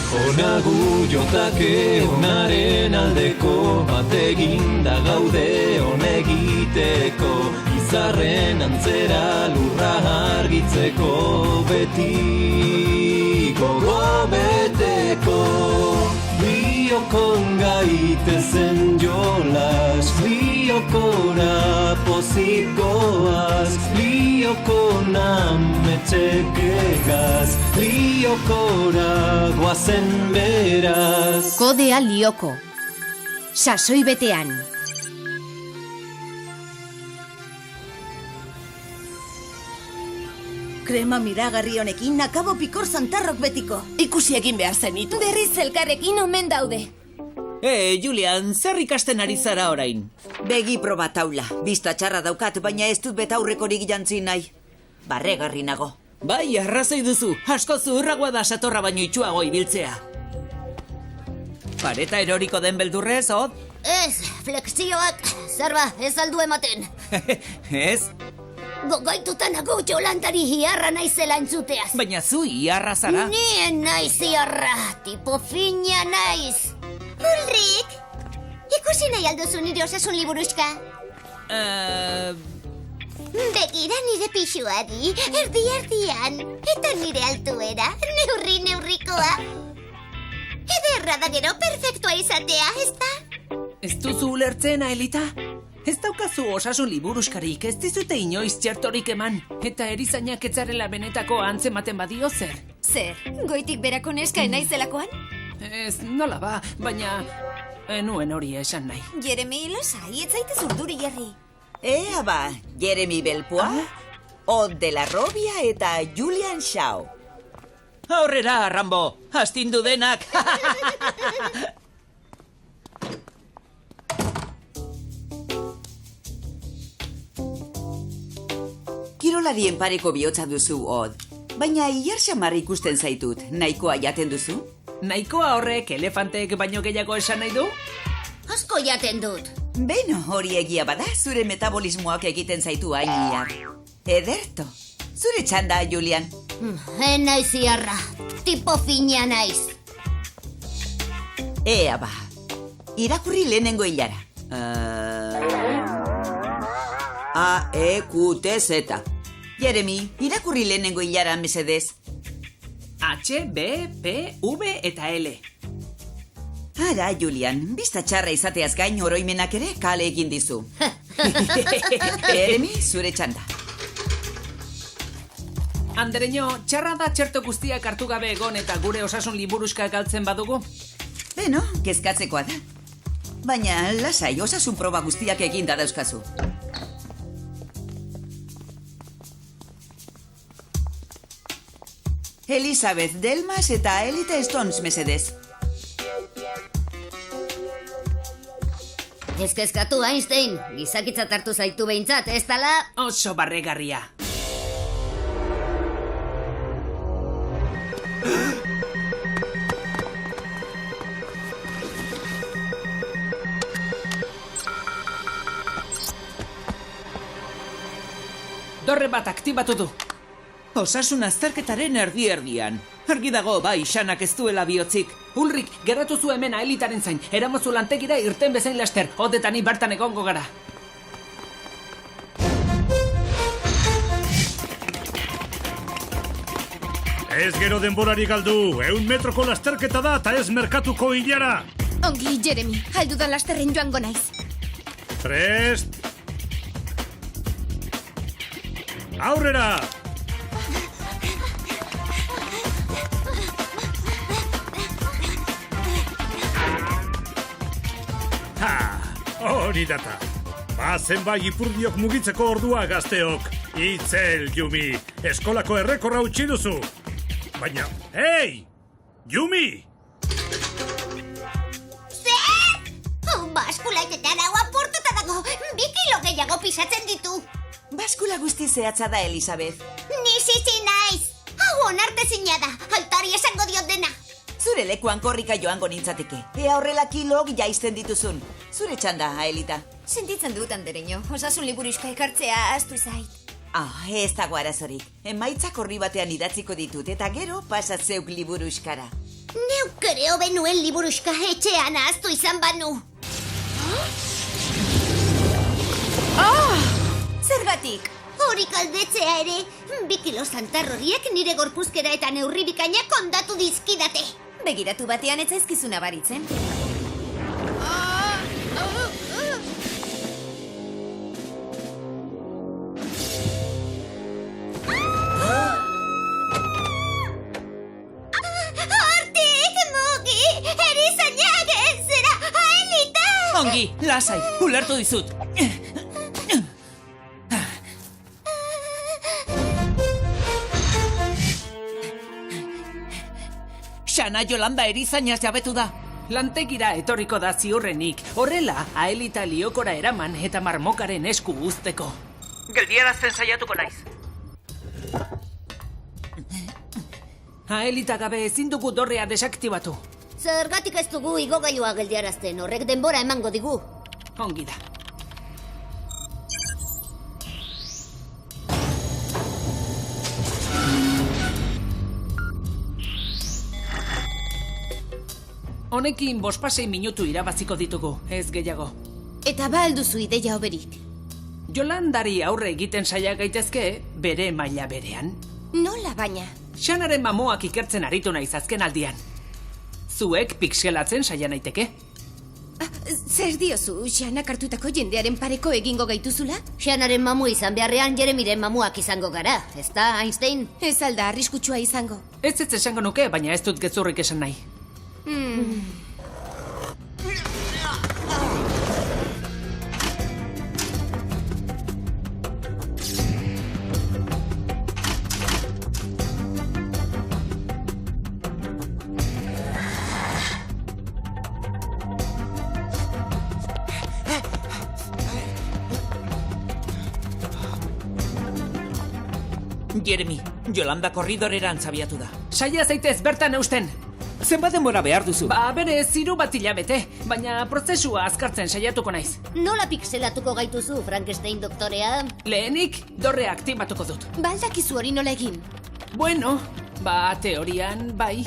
Onagu jotake onaren aldeko, bat eginda gaude honegiteko, izarren antzera lurra argitzeko, beti gogo beteko. Biokon gaitezen jolas, biokora pozikoaz, biokon ametxekegaz, biokora guazen beraz. Kodea Lioko. Sasoi betean. Krema miragarri honekin akabo pikor zantarrok betiko. Ikusi egin behar zenitu. Berriz elkarrekin omen daude. Julian, zer ikasten ari zara orain? Begi proba taula. Bista txarra daukat, baina ez dut betaurrekorik jantzi nahi. Barregarri nago. Bai, arrazoi duzu. Asko zuhurragoa da satorra baino itxuago ibiltzea. Pareta eroriko den beldurrez, Od? Ez, flexioak, zerba, ez aldu ematen. Ez? Gogaituta nago jolantari hiarra naizela entzuteaz. Baina zu hiarra zara. Nien naiz hiarra, tipo fina naiz. Ulrik, ikusi nahi alduzu nire osasun liburuxka? Begira nire pixuari, erdi-erdian, eta nire altuera, neurrikoa. Ederra da gero perfektua izatea, ez da? Ez duzu ulertzen, Aelita? Ez daukazu osasun liburuskarik, ez dizute inoiz txertorik eman. Eta erizainak etzarela benetako antzematen badio zer. Zer, goitik berako neska naizelakoan? Ez, nola ba, baina enuen hori esan nahi. Jeremy, lasai, ez zaitez urduri jarri. Ea ba, Jeremy Belpoa, Od de la Robia eta Julian Shaw. Aurrera, Rambo, astindu denak. Kirolarien pareko bihotza duzu, Od. Baina ilar xamar ikusten zaitut, nahikoa jaten duzu? Nahikoa horrek elefanteek baino gehiago esan nahi du? Asko jaten dut. Beno, hori egia bada, zure metabolismoak egiten zaitu hainia. Ederto. Zure txanda, Julian. Naiz hiarra, tipo fina naiz. Ea ba, irakurri lehenengo hilara. A-E-Q-T-Z. Jeremy, irakurri lehenengo hilara, mesedez. H, B, P, V eta L. Ara, Julian, bista txarra izateaz gain oroimenak ere kale egin dizu. Jeremy, zure txanda. Andereño, txarra da txerto guztiak hartu gabe egon eta gure osasun liburuska galtzen badugu? Beno, kezkatzekoa da. Baina, lasai, osasun proba guztiak eginda dauzkazu. Elizabeth Delmas eta Elita Stones, mesedez. Ez kezkatu, Einstein. Gizakitzat hartu zaitu behintzat, ez dala? Oso barregarria. Dorre bat aktibatu du. Osasun azterketaren erdi-erdian. Argi dago, bai, Xanak ez duela bihotzik. Ulrik, geratu zu hemen Aelitaren zain. Eramozu lantegira irten bezain laster. Odetani bertan egongo gara. Ez gero denborari galdu. 100 metroko lasterketa da eta ez merkatuko hilara. Ongi, Jeremy, aldudan lasterren joango naiz. Prest. Aurrera! Ha! Hori data. Bazen bai ipurdiok mugitzeko ordua gazteok. Itzel, Yumi. Eskolako errekorra utzi duzu. Baina, hei! Yumi! Zer? Baskulaitetan hau apurtuta dago. 2 kilo gehiago pisatzen ditu. Baskula guzti zehatza da, Elizabeth. Ni sisi naiz. Hau onartezina da. Altari esango diot dena. Zure lekuan korrika joango nintzateke. Ea horrela kilok jaisten dituzun. Zure txanda, Aelita. Sentitzen dut, Andereño, osasun liburuska ekartzea ahaztu zait. Ez dago arazorik. Emaitzak horri batean idatziko ditut eta gero pasat zeuk liburuskara. Neuk ere hobenuen liburuxka etxean ahaztu izan banu. Zergatik? Hori galdetzea ere, 2 kilo santar horiek nire gorpuzkera eta neurri bikainak ondatu dizkidate. Begiratu batean ez zaizkizuna baritzen. Hortik, mugi, erizainak zera, Aelita! Ongi, lasai, ulertu dizut. Xana Yolanda erizainaz jabetu da. Lantegira etorriko da ziurrenik. Horrela, Aelita liokora eraman eta marmokaren esku uzteko. Geldierazten saiatuko naiz. Aelita gabe ezin dugu dorrea desaktibatu. Zergatik ez dugu igogailua geldiarazten, horrek denbora emango digu. Ongi da. Honekin 5-6 minutu irabaziko ditugu, ez gehiago. Eta ba alduzu ideia hoberik. Yolandari aurre egiten saia gaitezke, bere maila berean. Nola baina? Xanaren mamoak ikertzen aritu naiz azken aldian. Zuek pixelatzen saia naiteke? Zer diozu, Xanak hartutako jendearen pareko egingo gaituzula? Xanaren mamu izan beharrean Jeremiren mamuak izango gara, ezta, Einstein? Ez alda arriskutsua izango. Ez esango nuke, baina ez dut gezurrik esan nahi. Jeremy, Yolanda korridoreran zabiatu da. Saia zaitez bertan eusten! Zenbat denbora behar duzu? Bere ziru bat hilabete, baina prozesua azkartzen saiatuko naiz. Nola pixelatuko gaituzu, Frankenstein doktorea? Lehenik, dorrea aktibatuko dut. Baldakizu hori nola egin. Bueno, teorian, bai.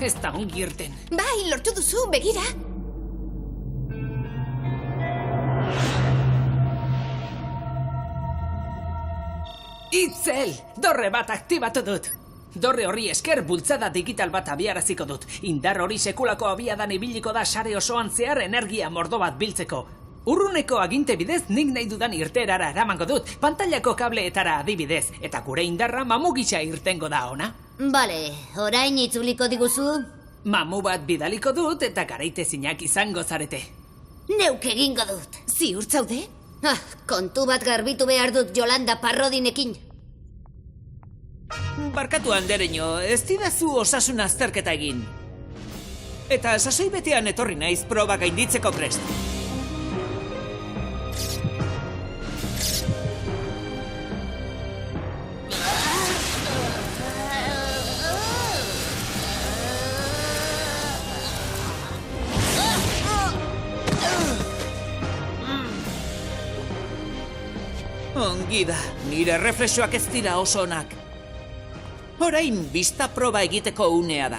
Ez da ongi irten. Bai, lortu duzu, begira. Itzel! Dorre bat aktibatu dut! Dorre horri esker bultzada digital bat abiaraziko dut. Indar hori sekulako abiadan ibiliko da sare osoan zehar energia mordo bat biltzeko. Urruneko aginte bidez nik nahi dudan irterara eramango dut, pantailako kableetara adibidez, eta gure indarra mamu gisa irtengo da ona. Bale, orain itzuliko diguzu? Mamu bat bidaliko dut eta garaitezinak izango zarete. Neuk egingo dut. Ziur zaude? Kontu bat garbitu behar dut Yolanda Parrodinekin. Barkatu andereño, ez didazu osasun azterketa egin. Eta sasoi betean etorri naiz proba gainditzeko prest. Ongi da, nire reflexoak ez dira oso onak. Orain bista proba egiteko unea da.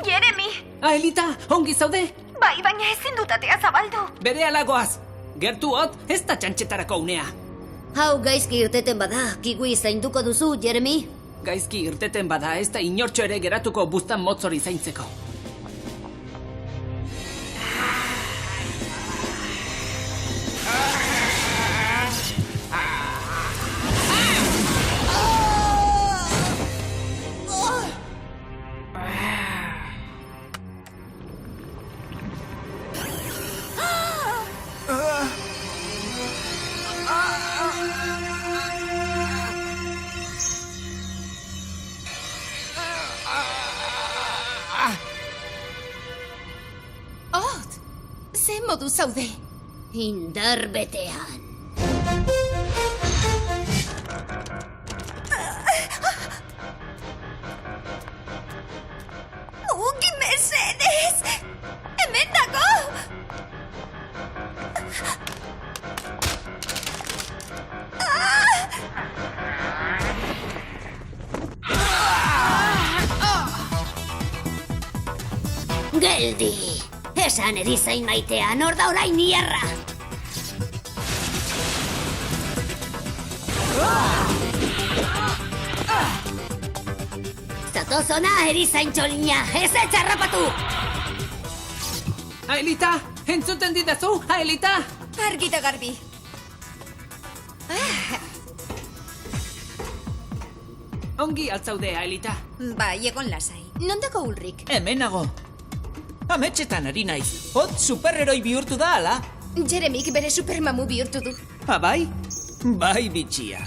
Jeremy! Aelita, ongi zaude? Bai, baina ezin dut atea zabaldu. Bere alagoaz, gertu hot, ez da txantxetarako unea. Hau gaizki irteten bada, kiwi zainduko duzu, Jeremy? Gaizki irteten bada, ez da inortxo ere geratuko buztan motzori zaintzeko. Ze modu zaude? Indar betean. Geldi! Esan erizain maitea, nor da orain nierra! Zatozona erizain txolina, ez etxarrapatu! Aelita, entzuten didazu, Aelita! Argita garbi. Ongi altzaude, Aelita. Bai, egon lasai. Nondako Ulrik? Hemenago. Ametxetan ari naiz. Hot superheroi bihurtu da, ala? Jeremik bere supermamu bihurtu du. Bai? Bai, bitxia.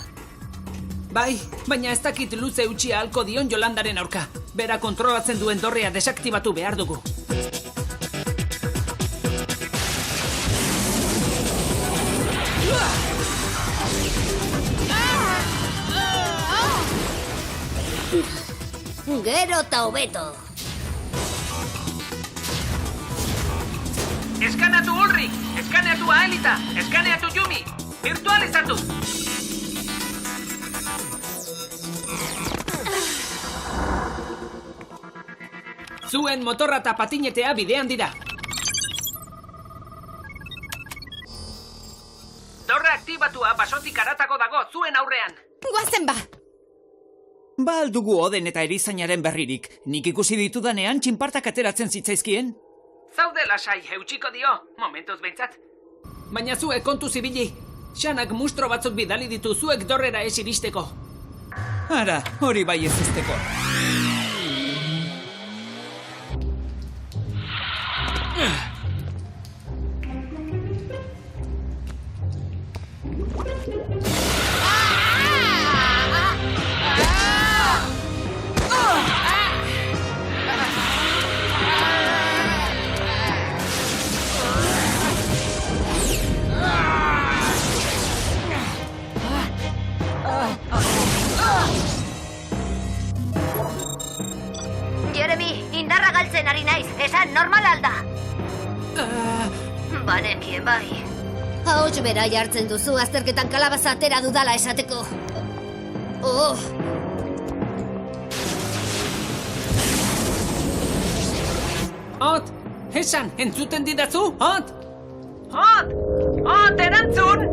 Bai, baina ez dakit luze utxia halko dion Jolandaren aurka. Bera kontrolatzen duen dorrea desaktibatu behar dugu. Gero eta hobeto. Eskanatu Ulrik, eskaneatu Aelita, eskaneatu Yumi, virtualizatu! Zuen motorra eta patinetea bidean dira. Dorre aktibatua basotik aratako dago zuen aurrean. Guazen ba! Ba aldugu Oden eta erizainaren berririk. Nik ikusi ditudanean txinpartak ateratzen zitzaizkien. Zaude lasai, eutxiko dio, momentuz behintzat. Baina zuek kontu zibili. Xanak mustro batzuk bidali ditu zuek dorrera ez iristeko. Ara, hori bai ez izteko. Jeremy, indarra galtzen ari naiz, esan normal alda. Banekien bai. Hauts bera jartzen duzu azterketan kalabaza atera dudala esateko. Oh! Hot, esan, entzuten didazu, Hot! Hot! Hot, erantzun!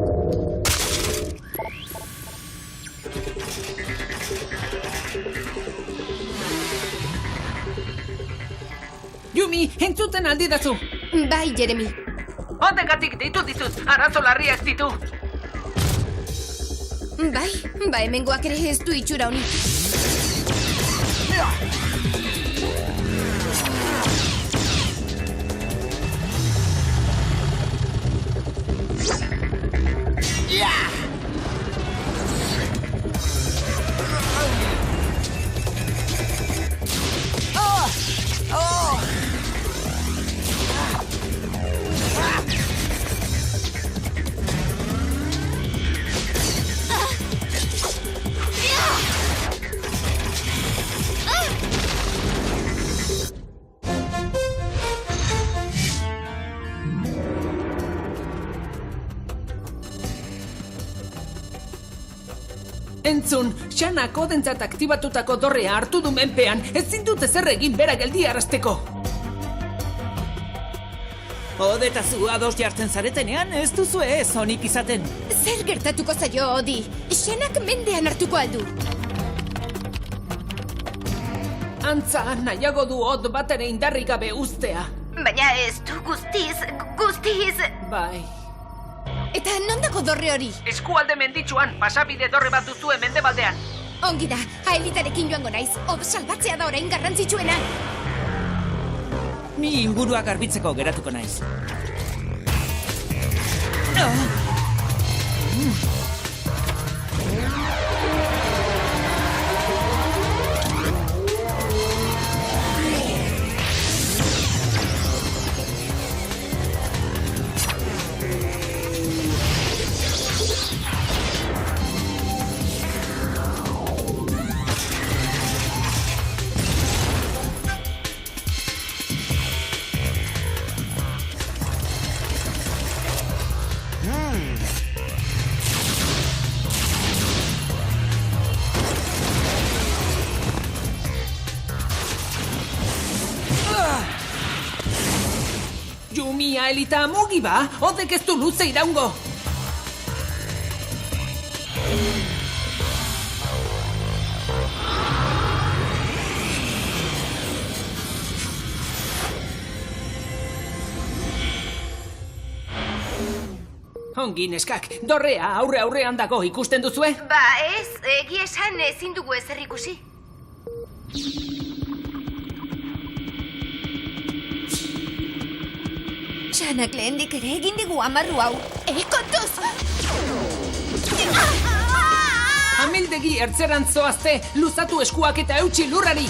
Yumi, entzuten aldidazu! Bai, Jeremy. Hotegatik ditu dizut, arazo larriak ditu. Bai, ba hemengoak ere ez du itxura honi. Entzun, Xanak Odentzat aktibatutako dorrea hartu du menpean, ezin dut ezer egin bera geldiarazteko. Ode eta zu ados jartzen zaretenean, ez duzu ez onik izaten. Zer gertatuko zaio, Odi? Xanak mendean hartuko aldu. Antza, nahiago du Od batere indarrik gabe uztea. Baina ez du guztiz... Bai. Eta nondako dorre hori? Eskualde menditsuan, pasabide dorre bat duzu mendebaldean. Ongi da, Aelitarekin joango naiz. Od salbatzea da orain garrantzitsuena. Ni ingurua garbitzeko geratuko naiz. Baina Elita mugi ba, odek ez du luze iraungo. Ongi neskak, dorrea aurrean dago ikusten duzue? Ba ez, egia esan ezin dugu ezer ikusi. Xanak lehendik ere egin digu amarru hau. Kontuz! Amildegi ertzerantz zoazte, luzatu eskuak eta eutxi lurrari!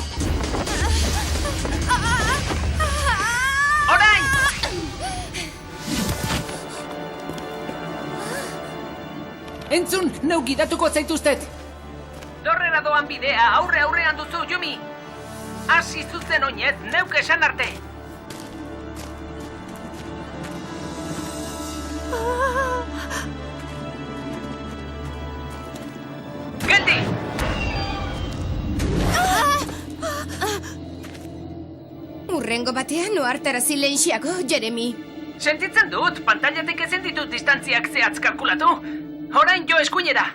Orain! Entzun, neu gidatuko zaituztet! Dorrera doan bidea aurrean duzu, Yumi! Hasi zuzen oinez, neuk esan arte! Geldi! Urrengo batean ohartarazi lehenxiago, Jeremy. Sentitzen dut, pantailatik ezin ditut distantziak zehatz kalkulatu. Orain jo eskuinera!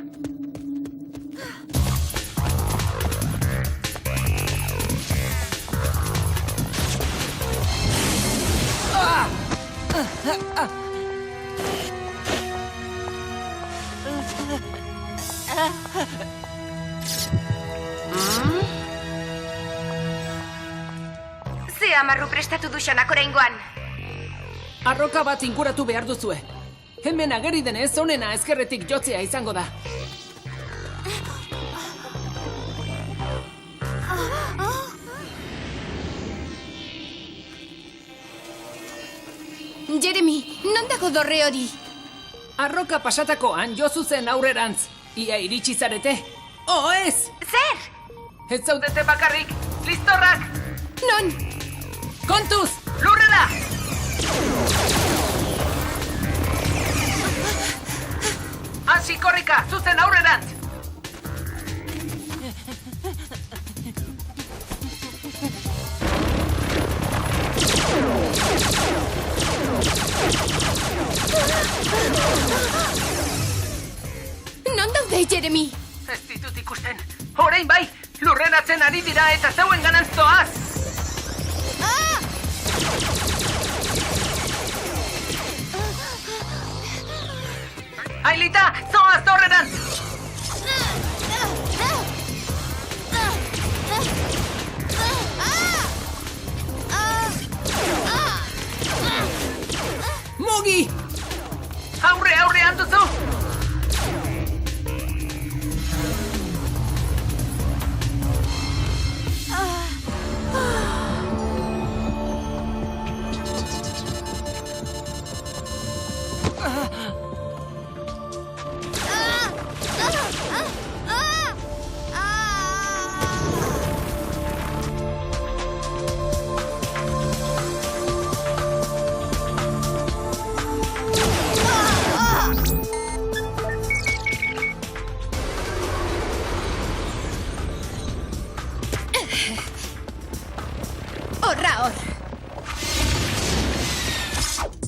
Ze amarru prestatu du Xanak oraingoan. Arroka bat inguratu behar duzue. Hemen ageri denez, onena ezkerretik jotzea izango da. Jeremy, non dago dorre hori? Arroka pasatakoan jo zuzen aurrerantz. Ia iritsi zarete? Oh, ez! Zer? Ez zaudete bakarrik! Listorrak! Non? Kontuz! Lurrera! Hasi korrika, zuzen aurrerantz! Non daude, Jeremy? Ez ditut ikusten. Orain bai, lurreratzen ari dira eta zeuen ganantz zoaz! Ailita, zoaz dorrerantz! Mugi! Aurrean duzu!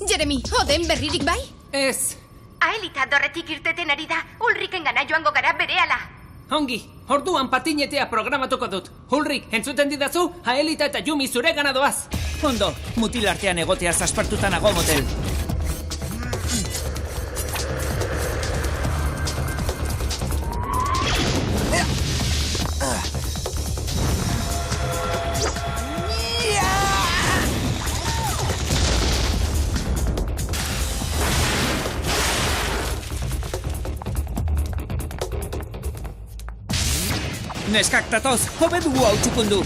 Jeremy, oden berririk bai? Ez. Aelita dorretik irteten ari da, Ulriken gana joango gara berehala. Ongi, orduan patinetea programatuko dut. Ulrik, entzuten didazu? Aelita eta Yumi zure gana doaz. Ondo, mutil artean egotea zaspartuta nago motel. Neskak tatoz, hobe dugu hau txukundu.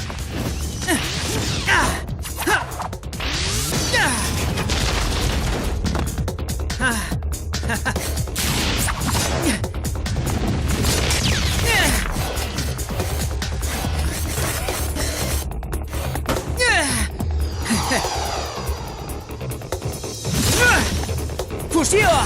Fusioa!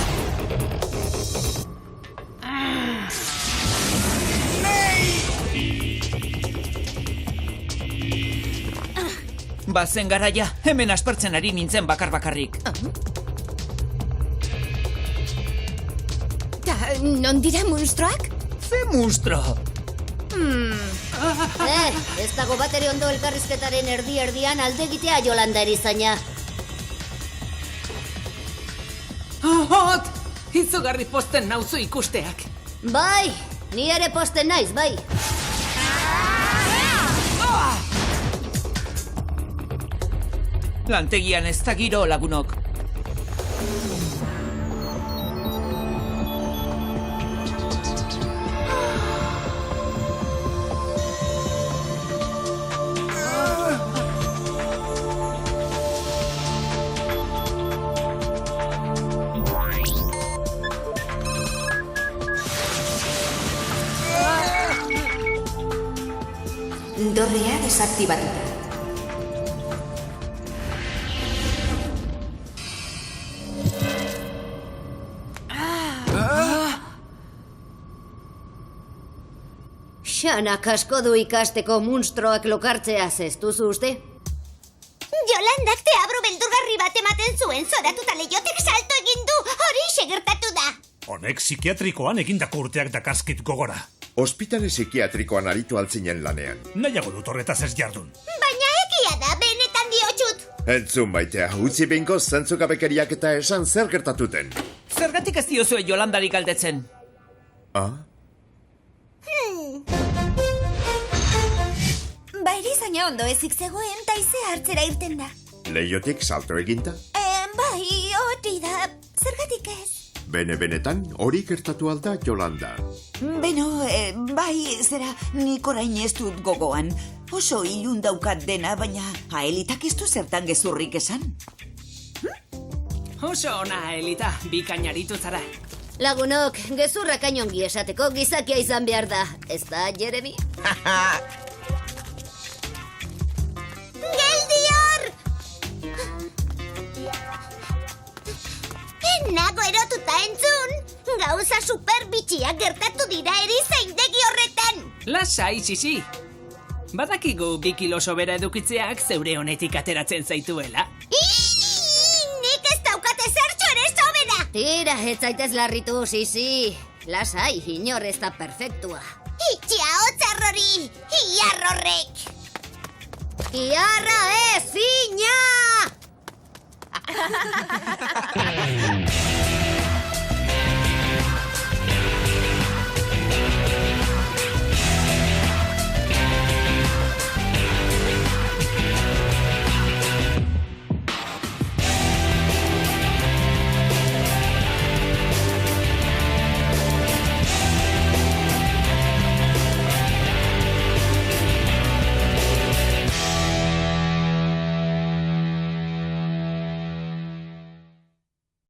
Bazen garaia, hemen aspertzen ari nintzen bakar-bakarrik. Ta, non dira munstroak? Ze monstro! Ez dago bat ere ondo elkarrizketaren erdi-erdian alde egitea Yolanda erizaina. Hot! Izugarri posten nauzu ikusteak. Bai, ni ere posten naiz, bai. Lantegian ez da giro, lagunok. Dorrea desaktibatuta. Xanak asko du ikasteko munstroak lokartzeaz, ez duzu uste? Yolandak deabru beldurgarri bat ematen zuen zoratuta leiotek salto egin du, hori gertatu da. Honek psikiatrikoan egindako urteak dakarzkit gogora. Ospitale psikiatrikoan aritu altzinen lanean. Nahiago dut horretaz ez jardun. Baina egia da, benetan diotxut. Entzun baitea, utzi binko zentzukabekeriak eta esan zer gertatuten. Zergatik ez diozue Yolandari galdetzen? Ah? Erizaina ondo ezik zegoen, taizea hartzera irten da. Leiotik salto eginta? Bai, hori da, zergatik ez? Benetan, hori gertatu alda, Yolanda. Beno, bai, zera, nik orain ez dut gogoan. Oso ilun daukat dena, baina Aelitak ez du zertan gezurrik esan. Oso ona, Aelita, bikainaritu zara. Lagunok, gezurrak ainongi esateko gizakia izan behar da, ez da, Jeremy? Geldior! Nago erotuta entzun! Gauza superbitxiak gertatu dira erizaindegi horretan! Lasai, Sisi. Badakigu 2 kilo sobera edukitzeak zeure honetik ateratzen zaituela. Nik ez daukate zertxo ere sobera! Tira, ez zaitez larritu, Sisi. Lasai, inor ez da perfektua. Itxia hotzarrori! Iarrorrek! Iarra ez, fina!